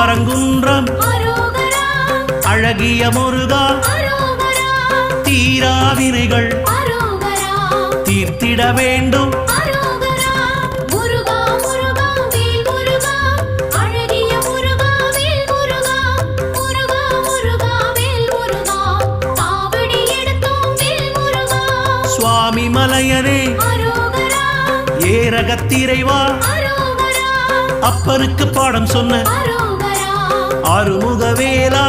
திருப்பரங்குன்றம் அழகிய முருகா தீராவினைகள் தீர்த்திட வேண்டும் சுவாமி மலையனே ஏரகத்திரைவா அப்பனுக்கு பாடம் சொன்ன ஆறுமுகவேலா